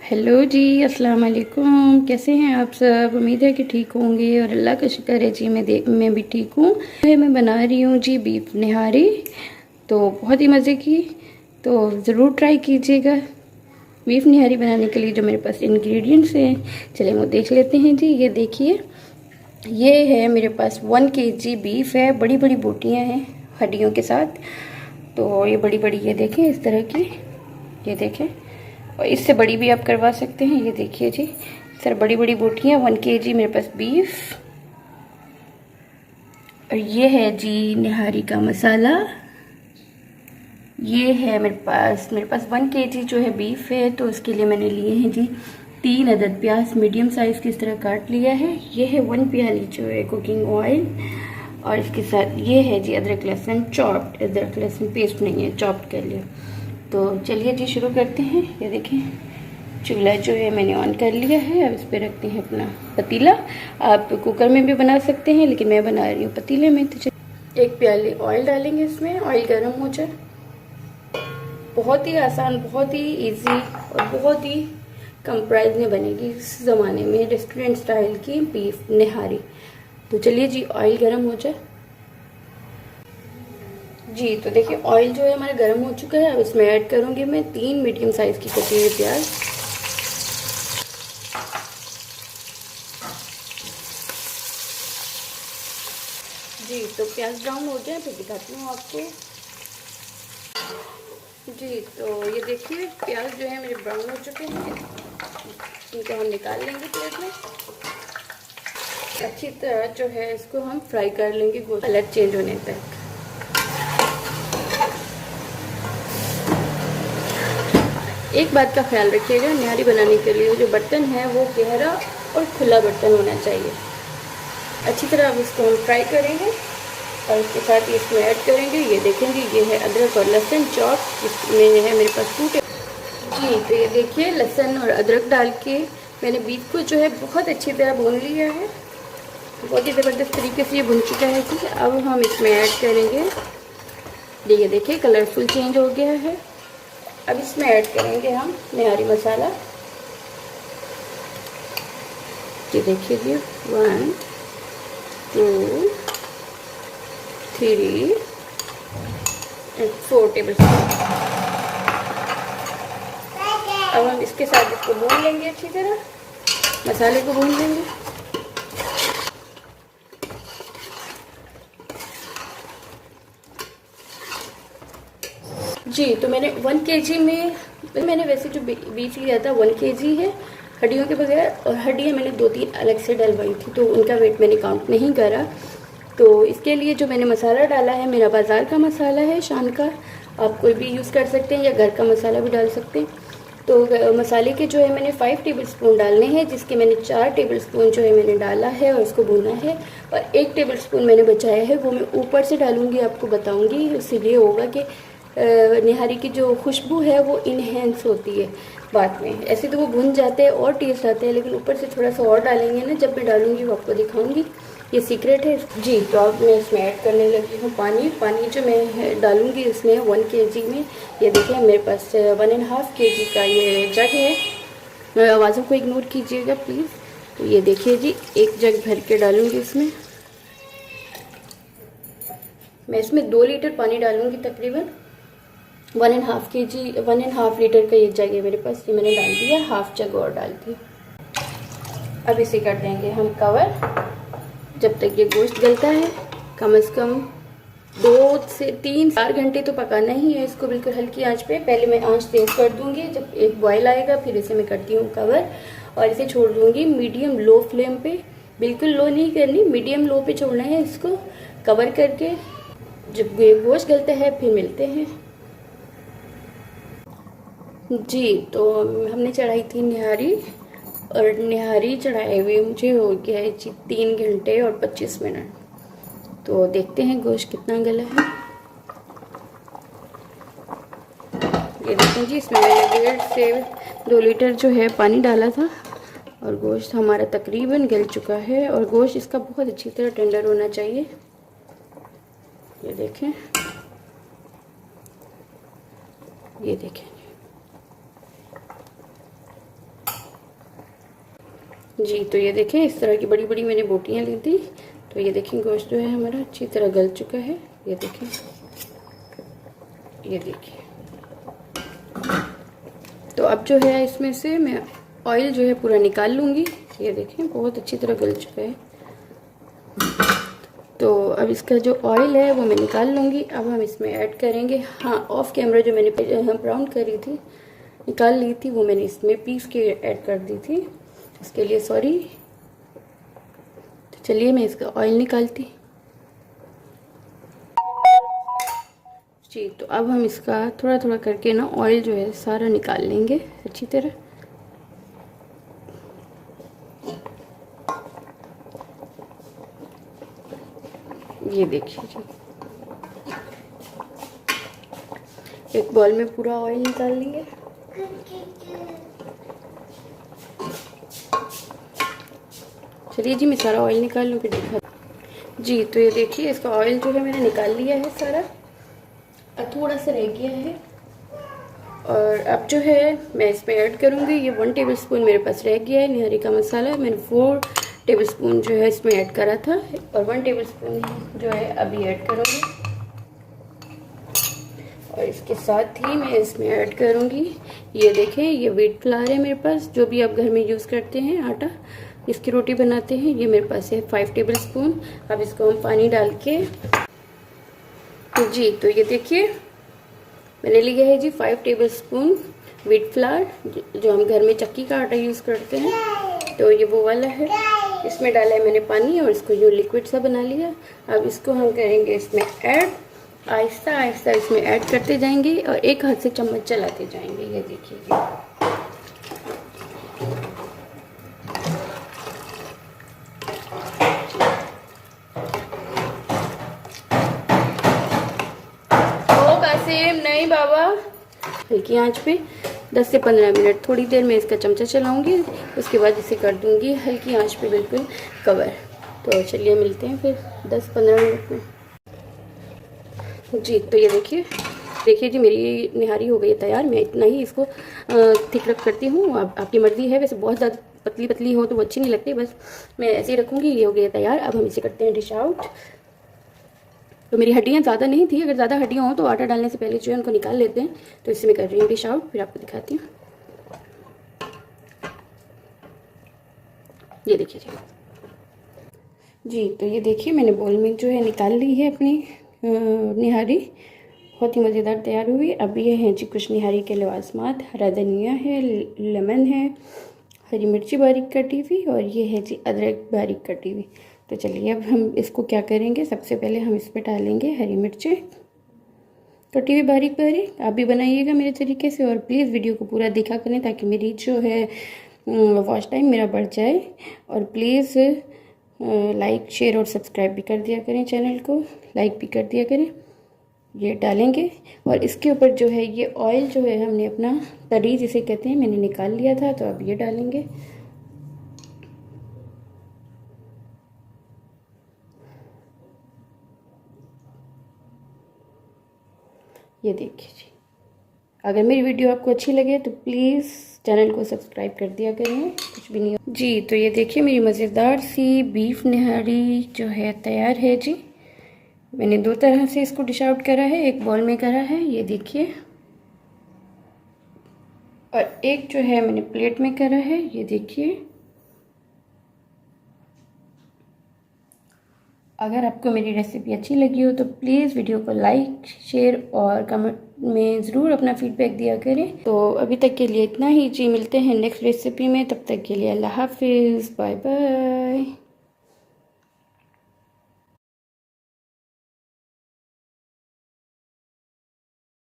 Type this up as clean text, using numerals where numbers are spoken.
Hello जी, अस्सलाम वालेकुम। कैसे हैं आप सब? उम्मीद है कि ठीक होंगे और अल्लाह का शुक्र है जी मैं भी ठीक हूँ। मैं बना रही हूँ जी बीफ निहारी, तो बहुत ही मज़े की। तो ज़रूर ट्राई कीजिएगा। बीफ निहारी बनाने के लिए जो मेरे पास इंग्रेडिएंट्स हैं, चलिए वो देख लेते हैं जी। ये देखिए, ये है मेरे पास 1 kg बीफ है। बड़ी बड़ी बोटियाँ हैं हड्डियों के साथ। तो ये बड़ी बड़ी, ये देखें इस तरह की, ये देखें। और इससे बड़ी भी आप करवा सकते हैं। ये देखिए जी, सर बड़ी बड़ी बोटियाँ। 1 kg मेरे पास बीफ। और ये है जी निहारी का मसाला। ये है मेरे पास 1 kg जो है बीफ है, तो उसके लिए मैंने लिए हैं जी 3 अदद प्याज मीडियम साइज़ की इस तरह काट लिया है। ये है 1 प्याली जो है कुकिंग ऑयल। और इसके साथ ये है जी अदरक लहसुन चॉप्ड, अदरक लहसुन पेस्ट नहीं है, चॉप्ड कर लिया। तो चलिए जी शुरू करते हैं। ये देखें, चूल्हा जो है मैंने ऑन कर लिया है। अब इस पर रखते हैं अपना पतीला। आप कुकर में भी बना सकते हैं, लेकिन मैं बना रही हूँ पतीले में। तो 1 प्याली ऑयल डालेंगे इसमें। ऑयल गर्म हो जाए। बहुत ही आसान, बहुत ही इजी और बहुत ही कम प्राइस में बनेगी इस ज़माने में रेस्टोरेंट स्टाइल की बीफ निहारी। तो चलिए जी, ऑयल गर्म हो जाए जी। तो देखिए ऑयल जो है हमारा गर्म हो चुका है। अब इसमें ऐड करूँगी मैं 3 मीडियम साइज़ की कटी हुई प्याज। जी, तो प्याज ब्राउन हो जाए फिर दिखाती हूँ आपको जी। तो ये देखिए प्याज जो है मेरे ब्राउन हो चुके हैं। इनको हम निकाल लेंगे प्लेट में। अच्छी तरह जो है इसको हम फ्राई कर लेंगे कलर चेंज होने तक। एक बात का ख्याल रखिएगा, निहारी बनाने के लिए जो बर्तन है वो गहरा और खुला बर्तन होना चाहिए। अच्छी तरह अब इसको हम फ्राई करेंगे और इसके साथ ही इसमें ऐड करेंगे। ये देखेंगे, ये है अदरक और लहसुन चॉप, इसमें है मेरे पास 2 जी। तो ये देखिए लहसुन और अदरक डाल के मैंने बीफ को जो है बहुत अच्छी तरह भून लिया है। बहुत ही ज़बरदस्त तरीके से ये भुन चुका है जी। अब हम इसमें ऐड करेंगे, ये देखिए कलरफुल चेंज हो गया है। अब इसमें ऐड करेंगे हम निहारी मसाला। ये देखिए जी, 1 2 3 और 4 टेबल स्पून। अब हम इसके साथ इसको भून लेंगे अच्छी तरह, मसाले को भून लेंगे। जी, तो मैंने 1 kg में, मैंने वैसे जो बीफ लिया था 1 kg है हड्डियों के बगैर। और हड्डियाँ मैंने 2-3 अलग से डलवाई थी, तो उनका वेट मैंने काउंट नहीं करा। तो इसके लिए जो मैंने मसाला डाला है, मेरा बाज़ार का मसाला है, शान का। आप कोई भी यूज़ कर सकते हैं या घर का मसाला भी डाल सकते हैं। तो मसाले के जो है मैंने 5 टेबल स्पून डालने हैं, जिसके मैंने 4 टेबल स्पून जो है मैंने डाला है और उसको भूना है। और 1 टेबल स्पून मैंने बचाया है, वो मैं ऊपर से डालूँगी, आपको बताऊँगी। इसलिए होगा कि निहारी की जो खुशबू है वो इन्हेंस होती है बाद में। ऐसे तो वो भुन जाते हैं और टेस्ट आते हैं, लेकिन ऊपर से थोड़ा सा और डालेंगे ना, जब मैं डालूँगी वो आपको दिखाऊँगी, ये सीक्रेट है जी। तो अब मैं इसमें ऐड करने लगी हूँ पानी। पानी जो मैं डालूँगी इसमें 1 kg में, ये देखिए मेरे पास 1.5 kg का ये जग है। आवाज़ों को इग्नोर कीजिएगा प्लीज़। तो ये देखिए जी, 1 जग भर के डालूँगी इसमें। मैं इसमें 2 लीटर पानी डालूँगी तकरीबन। 1.5 लीटर का ये जग है मेरे पास, ये मैंने डाल दिया, हाफ जग और डाल दी। अब इसे कर देंगे हम कवर, जब तक ये गोश्त गलता है। कम से कम 2 से 3-4 घंटे तो पकाना ही है इसको, बिल्कुल हल्की आंच पे। पहले मैं आंच तेज कर दूंगी, जब एक बॉयल आएगा फिर इसे मैं करती हूँ कवर और इसे छोड़ दूंगी मीडियम लो फ्लेम पे। बिल्कुल लो नहीं करनी, मीडियम लो पे छोड़ना है इसको कवर करके। जब ये गोश्त गलता है फिर मिलते हैं जी। तो हमने चढ़ाई थी निहारी, और निहारी चढ़ाए हुए मुझे हो गया है जी 3 घंटे और 25 मिनट। तो देखते हैं गोश्त कितना गला है। ये देखें जी, इसमें मैंने 1.5 से 2 लीटर जो है पानी डाला था और गोश्त हमारा तकरीबन गल चुका है। और गोश्त इसका बहुत अच्छी तरह टेंडर होना चाहिए। ये देखें, ये देखें, जी तो ये देखें, इस तरह की बड़ी बड़ी मैंने बोटियाँ ली थी। तो ये देखें गोश्त जो है हमारा अच्छी तरह गल चुका है। ये देखें, ये देखिए। तो अब जो है इसमें से मैं ऑयल जो है पूरा निकाल लूँगी। ये देखें बहुत अच्छी तरह गल चुका है। तो अब इसका जो ऑयल है वो मैं निकाल लूँगी। अब हम इसमें ऐड करेंगे, हाँ ऑफ कैमरा जो मैंने ब्राउन करी थी, निकाल ली थी, वो मैंने इसमें पीस के ऐड कर दी थी, इसके लिए सॉरी। तो चलिए मैं इसका ऑयल निकालती। जी तो अब हम इसका थोड़ा थोड़ा करके ना ऑयल जो है सारा निकाल लेंगे अच्छी तरह। ये देखिए जी, एक बॉल में पूरा ऑयल निकाल लेंगे। चलिए जी मैं सारा ऑयल निकाल लूँ फिर दिखा। जी तो ये देखिए, इसका ऑयल जो है मैंने निकाल लिया है सारा, अब थोड़ा सा रह गया है। और अब जो है मैं इसमें ऐड करूँगी, ये 1 टेबलस्पून मेरे पास रह गया है निहारी का मसाला। मैंने 4 टेबलस्पून जो है इसमें ऐड करा था और 1 टेबलस्पून जो है अभी ऐड करूँगी। और इसके साथ ही मैं इसमें ऐड करूँगी, ये देखें ये व्हीट फ्लावर है मेरे पास, जो भी आप घर में यूज़ करते हैं आटा, इसकी रोटी बनाते हैं, ये मेरे पास है 5 टेबलस्पून। अब इसको हम पानी डाल के, जी तो ये देखिए मैंने लिया है जी 5 टेबलस्पून व्हीट फ्लावर, जो हम घर में चक्की का आटा यूज़ करते हैं, तो ये वो वाला है। इसमें डाला है मैंने पानी और इसको जो लिक्विड सा बना लिया। अब इसको हम करेंगे इसमें ऐड, आहिस्ता आहिस्ता इसमें ऐड करते जाएंगे और एक हाथ से चम्मच चलाते जाएंगे। ये देखिए जी, सेम नहीं बाबा, हल्की आंच पे 10 से 15 मिनट, थोड़ी देर में इसका चमचा चलाऊंगी, उसके बाद इसे कर दूंगी हल्की आंच पे बिल्कुल कवर। तो चलिए मिलते हैं फिर 10-15 मिनट में। जी तो ये देखिए जी मेरी निहारी हो गई है तैयार। मैं इतना ही इसको थिक रख करती हूँ, आपकी मर्ज़ी है। वैसे बहुत ज़्यादा पतली पतली हो तो वो अच्छी नहीं लगती, बस मैं ऐसे ही रखूँगी। ये हो गई है तैयार। अब हम इसे करते हैं डिश आउट। तो मेरी हड्डियाँ ज़्यादा नहीं थी, अगर ज़्यादा हड्डियाँ हों तो आटा डालने से पहले जो है उनको निकाल लेते हैं। तो इससे मैं कर रही हूँ डिश आउट, फिर आपको दिखाती हूँ। ये देखिए जी तो ये देखिए मैंने बोल में जो है निकाल ली है अपनी निहारी, बहुत ही मज़ेदार तैयार हुई। अब ये हैं जी कुछ निहारी के लवाजमात, हरा धनिया है, लेमन है, हरी मिर्ची बारीक कटी हुई और ये है जी अदरक बारीक कटी हुई। तो चलिए अब हम इसको क्या करेंगे, सबसे पहले हम इस पर डालेंगे हरी मिर्चें कटी हुई बारीक बारीक। आप भी बनाइएगा मेरे तरीके से और प्लीज़ वीडियो को पूरा देखा करें ताकि मेरी जो है वॉच टाइम मेरा बढ़ जाए। और प्लीज़ लाइक शेयर और सब्सक्राइब भी कर दिया करें, चैनल को लाइक भी कर दिया करें। ये डालेंगे और इसके ऊपर जो है ये ऑयल जो है हमने अपना तरी जिसे कहते हैं मैंने निकाल लिया था, तो अब ये डालेंगे। ये देखिए जी, अगर मेरी वीडियो आपको अच्छी लगे तो प्लीज़ चैनल को सब्सक्राइब कर दिया करें, कुछ भी नहीं हो जी। तो ये देखिए मेरी मज़ेदार सी बीफ निहारी जो है तैयार है जी। मैंने 2 तरह से इसको डिश आउट करा है, एक बॉल में करा है ये देखिए, और एक जो है मैंने प्लेट में करा है ये देखिए। अगर आपको मेरी रेसिपी अच्छी लगी हो तो प्लीज़ वीडियो को लाइक शेयर और कमेंट में ज़रूर अपना फीडबैक दिया करें। तो अभी तक के लिए इतना ही जी, मिलते हैं नेक्स्ट रेसिपी में, तब तक के लिए अल्लाह हाफिज़, बाय बाय।